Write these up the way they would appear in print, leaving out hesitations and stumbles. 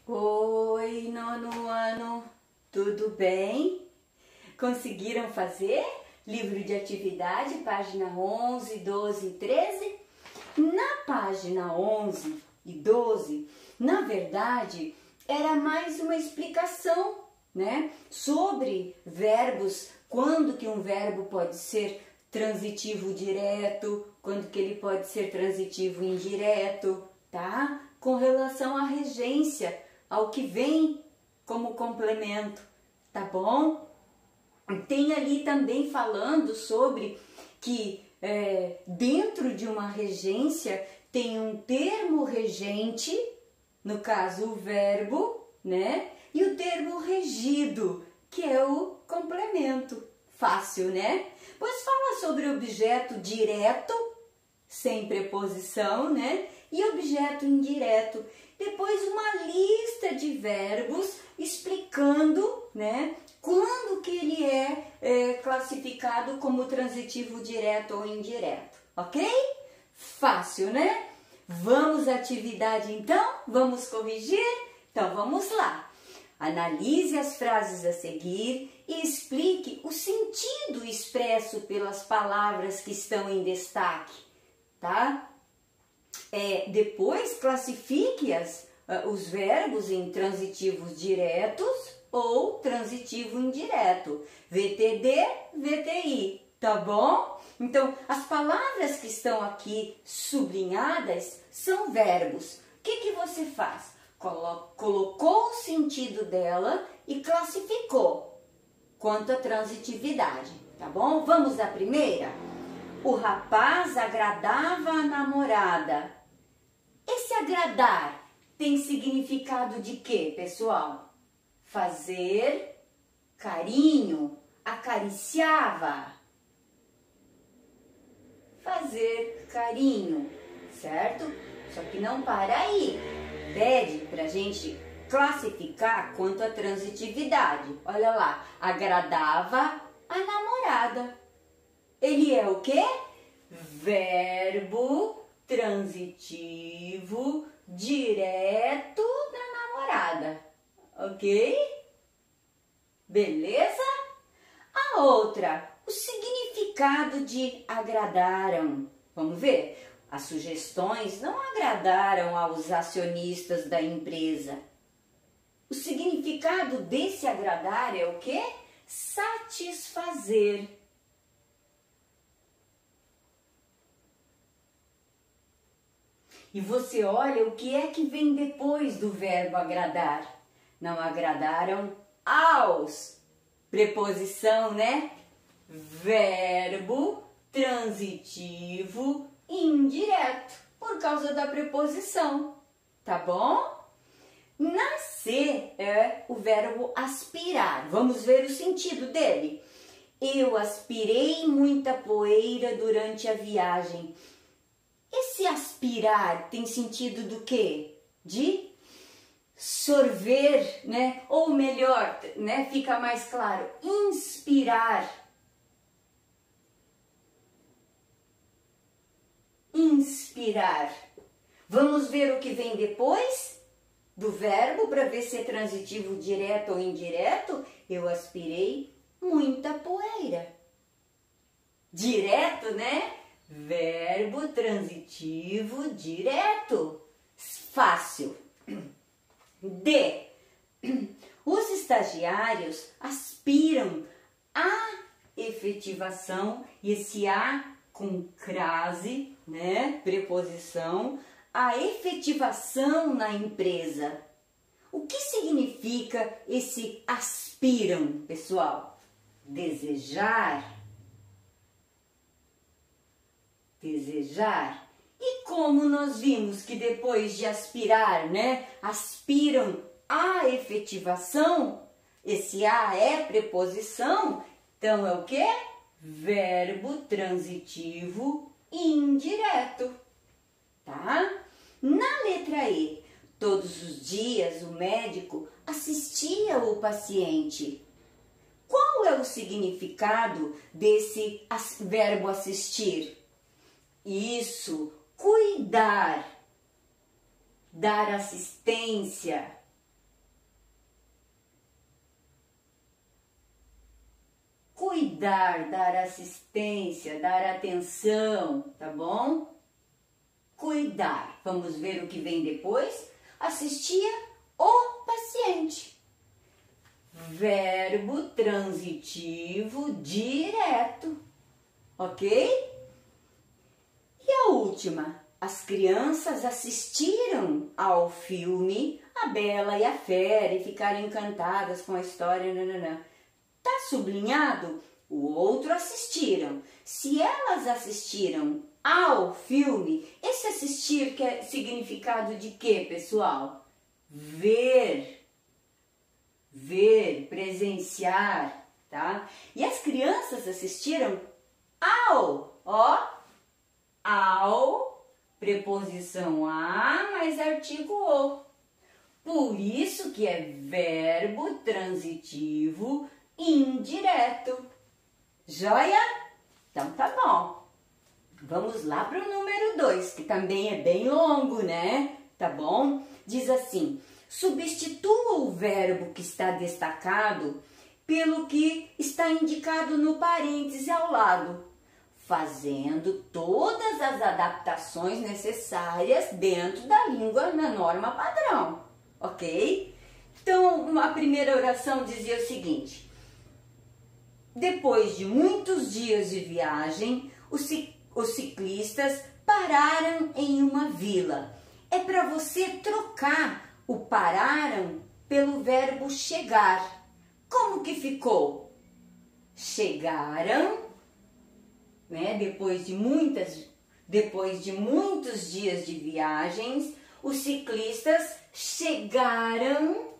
Oi, nono ano, tudo bem? Conseguiram fazer? Livro de atividade, página 11, 12 e 13? Na página 11 e 12, na verdade, era mais uma explicação, né? Sobre verbos, quando que um verbo pode ser transitivo direto, quando que ele pode ser transitivo indireto, tá? Com relação à regência, ao que vem como complemento, tá bom? Tem ali também falando sobre que dentro de uma regência tem um termo regente, no caso o verbo, né? E o termo regido, que é o complemento. Fácil, né? Pois fala sobre objeto direto, sem preposição, né? E objeto indireto. Depois uma lista de verbos explicando, né? Quando que ele é classificado como transitivo direto ou indireto, ok? Fácil, né? Vamos à atividade então? Vamos corrigir? Então vamos lá. Analise as frases a seguir e explique o sentido expresso pelas palavras que estão em destaque, tá? Depois classifique os verbos em transitivos diretos ou transitivo indireto, VTD, VTI, tá bom? Então, as palavras que estão aqui sublinhadas são verbos. O que você faz? Colocou o sentido dela e classificou quanto à transitividade, tá bom? Vamos à primeira? O rapaz agradava a namorada. Esse agradar tem significado de quê, pessoal? Fazer carinho, acariciava. Fazer carinho, certo? Só que não para aí. Pede pra gente classificar quanto à transitividade. Olha lá, agradava a namorada. Ele é o quê? Verbo transitivo direto da namorada. Ok? Beleza? A outra, o significado de agradaram. Vamos ver? As sugestões não agradaram aos acionistas da empresa. O significado desse agradar é o quê? Satisfazer. E você olha o que é que vem depois do verbo agradar. Não agradaram aos. Preposição, né? Verbo transitivo indireto. Por causa da preposição. Tá bom? Nascer é o verbo aspirar. Vamos ver o sentido dele. Eu aspirei muita poeira durante a viagem. Esse aspirar tem sentido do quê? De sorver, né? Ou melhor, né? Fica mais claro, inspirar. Inspirar. Vamos ver o que vem depois do verbo para ver se é transitivo direto ou indireto. Eu aspirei muita poeira. Direto, né? Verbo transitivo direto. Fácil. D. Os estagiários aspiram à efetivação, e esse a com crase, né? Preposição, a efetivação na empresa. O que significa esse aspiram, pessoal? Desejar. Desejar. E como nós vimos que depois de aspirar, né, aspiram à efetivação, esse a é preposição, então é o quê? Verbo transitivo indireto, tá? Na letra E, todos os dias o médico assistia o paciente. Qual é o significado desse verbo assistir? Isso, cuidar, dar assistência, cuidar, dar assistência, dar atenção, tá bom? Cuidar. Vamos ver o que vem depois. Assistia o paciente. Verbo transitivo direto, ok? E a última, as crianças assistiram ao filme A Bela e a Fera e ficaram encantadas com a história. Tá sublinhado? O outro assistiram. Se elas assistiram ao filme, esse assistir que é significado de quê, pessoal? Ver, presenciar, tá? E as crianças assistiram ao, preposição a mais artigo o. Por isso que é verbo transitivo indireto. Joia? Então tá bom. Vamos lá para o número 2, que também é bem longo, né? Tá bom? Diz assim: substitua o verbo que está destacado pelo que está indicado no parêntese ao lado, fazendo todas as adaptações necessárias dentro da língua na norma padrão, ok? Então, a primeira oração dizia o seguinte: depois de muitos dias de viagem, os ciclistas pararam em uma vila. É para você trocar o pararam pelo verbo chegar. Como que ficou? Chegaram, né? Depois de muitos dias de viagens, os ciclistas chegaram.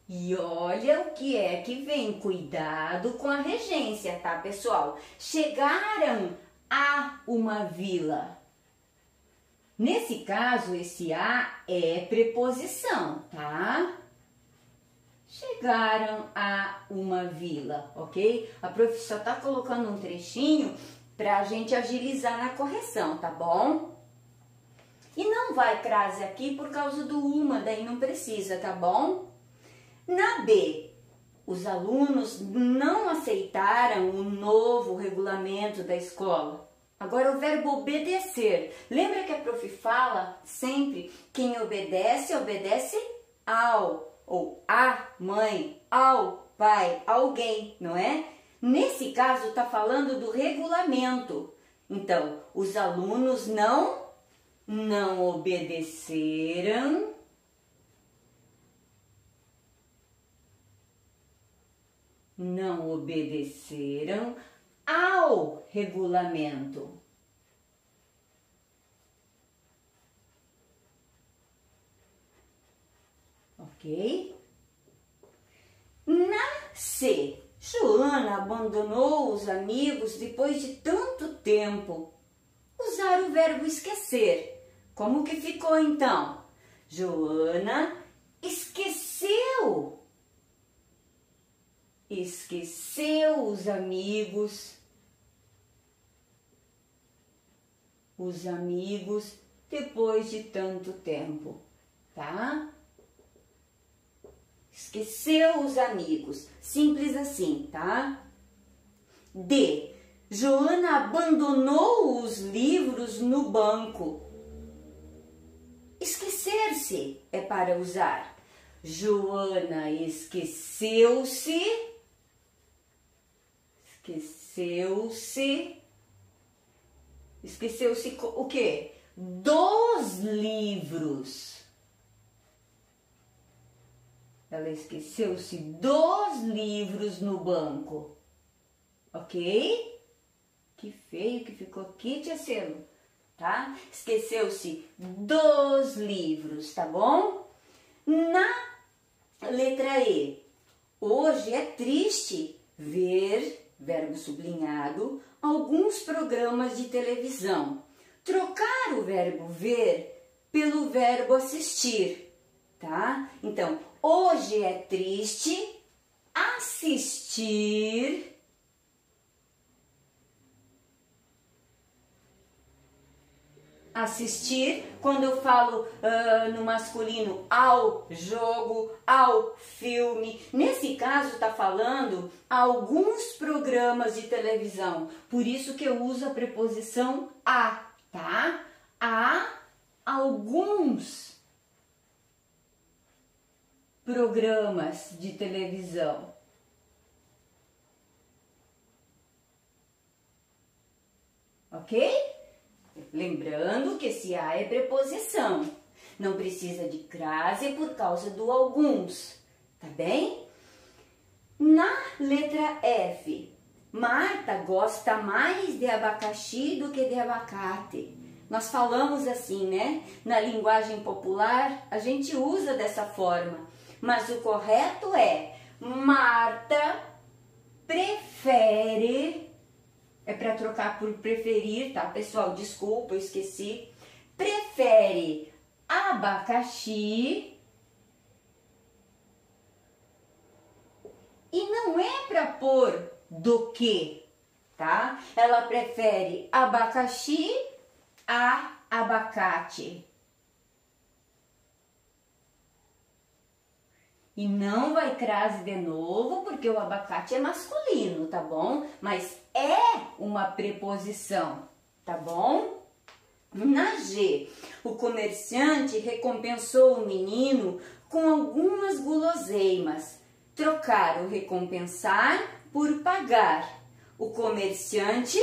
E olha o que é que vem, cuidado com a regência, tá, pessoal? Chegaram a uma vila. Nesse caso, esse a é preposição, tá? Chegaram a uma vila, ok? A prof só tá colocando um trechinho pra gente agilizar na correção, tá bom? E não vai crase aqui por causa do uma, daí não precisa, tá bom? Na B, os alunos não aceitaram o novo regulamento da escola. Agora o verbo obedecer. Lembra que a prof fala sempre, quem obedece, obedece ao, ou a mãe, ao pai, alguém, não é? Nesse caso está falando do regulamento. Então, os alunos não obedeceram ao regulamento. Ok? Na C, Joana abandonou os amigos depois de tanto tempo. Usar o verbo esquecer. Como que ficou então? Joana esqueceu os amigos depois de tanto tempo, tá? Esqueceu os amigos, simples assim, tá? D, Joana abandonou os livros no banco. Esquecer-se é para usar. Joana esqueceu-se o quê? Dos livros. Ela esqueceu-se dos livros no banco. Ok? Que feio que ficou aqui, tia Celo, tá? Esqueceu-se dos livros, tá bom? Na letra E, hoje é triste ver, verbo sublinhado, alguns programas de televisão. Trocar o verbo ver pelo verbo assistir, tá? Então, hoje é triste assistir assistir. Quando eu falo no masculino, ao jogo, ao filme. Nesse caso, está falando alguns programas de televisão. Por isso que eu uso a preposição a, tá? A alguns programas de televisão. Ok? Lembrando que esse a é preposição. Não precisa de crase por causa do alguns. Tá bem? Na letra F, Marta gosta mais de abacaxi do que de abacate. Nós falamos assim, né? Na linguagem popular, a gente usa dessa forma. Mas o correto é Marta prefere. É para trocar por preferir, tá, pessoal? Desculpa, eu esqueci. Prefere abacaxi. E não é para pôr do que, tá? Ela prefere abacaxi a abacate. E não vai crase de novo, porque o abacate é masculino, tá bom? Mas é uma preposição, tá bom? Na G, o comerciante recompensou o menino com algumas guloseimas. Trocaram recompensar por pagar. O comerciante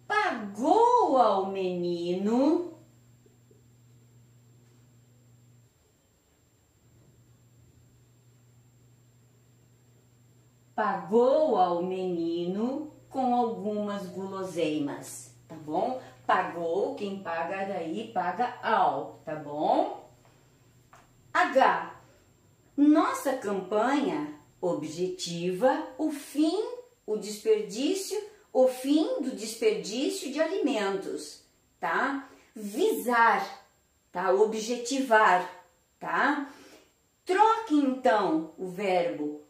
pagou ao menino com algumas guloseimas, tá bom? Pagou, quem paga daí paga ao, tá bom? H. Nossa campanha objetiva o fim do desperdício de alimentos, tá? Visar, tá? Objetivar, tá? Troque então o verbo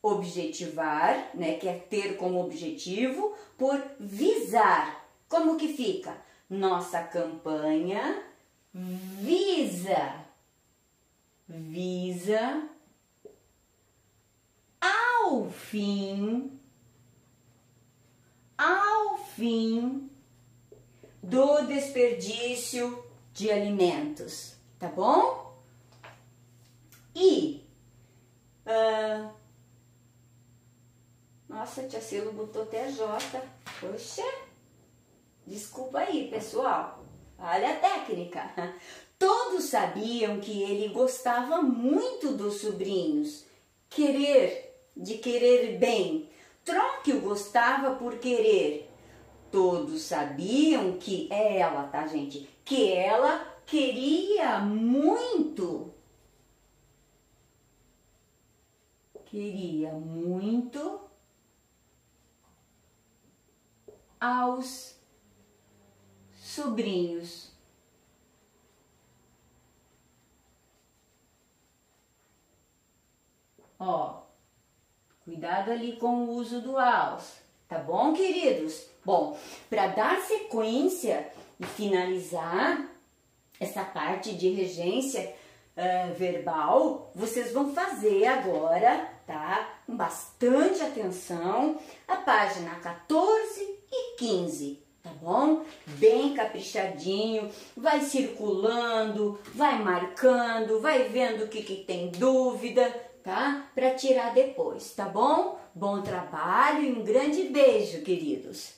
objetivar, né, que é ter como objetivo, por visar. Como que fica? Nossa campanha visa ao fim do desperdício de alimentos, tá bom? E nossa, tia Celo botou até J. Poxa, desculpa aí, pessoal. Olha a técnica. Todos sabiam que ele gostava muito dos sobrinhos. De querer bem. Troque o gostava por querer. Todos sabiam que ela, tá, gente? Que ela queria muito. Aos sobrinhos. Ó, cuidado ali com o uso do aos, tá bom, queridos? Bom, para dar sequência e finalizar essa parte de regência verbal, vocês vão fazer agora, tá? Com bastante atenção, a página 14 e 15, tá bom? Bem caprichadinho, vai circulando, vai marcando, vai vendo o que tem dúvida, tá? Para tirar depois, tá bom? Bom trabalho e um grande beijo, queridos!